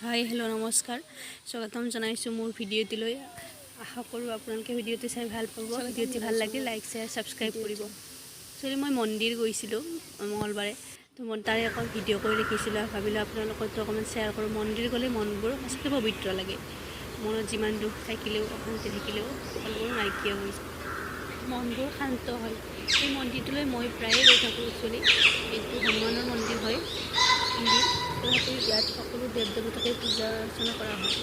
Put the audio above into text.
Hi hello' নমস্কাৰ স্বাগতম জনাইছোঁ মোৰ ভিডিঅ'টিলৈ। আশা কৰোঁ আপোনালোকে ভিডিঅ'টি চাই ভাল পাব। ভিডিঅ'টি ভাল লাগে লাইক শ্বেয়াৰ ছাবস্ক্ৰাইব কৰিব। একচুৱেলি মই মন্দিৰ গৈছিলোঁ মঙলবাৰে, তো মই তাৰে অকণ ভিডিঅ' কৰি দেখিছিলোঁ আৰু ভাবিলোঁ আপোনালোকতো অকণমান শ্বেয়াৰ কৰোঁ। মন্দিৰ গ'লে মনবোৰ সঁচাকৈ পবিত্ৰ লাগে। মনত যিমান দুখ থাকিলেও অশান্তি থাকিলেও সকলোবোৰ নাইকিয়া হৈ যায়, মনবোৰ শান্ত হয়। এই মন্দিৰটোলৈ মই প্ৰায়ে গৈ থাকোঁ। একচুৱেলি এইটো হনুমানৰ মন্দিৰ হয়। তথাপিও ইয়াত সকলো দেৱ দেৱতাকে পূজা অৰ্চনা কৰা হয়।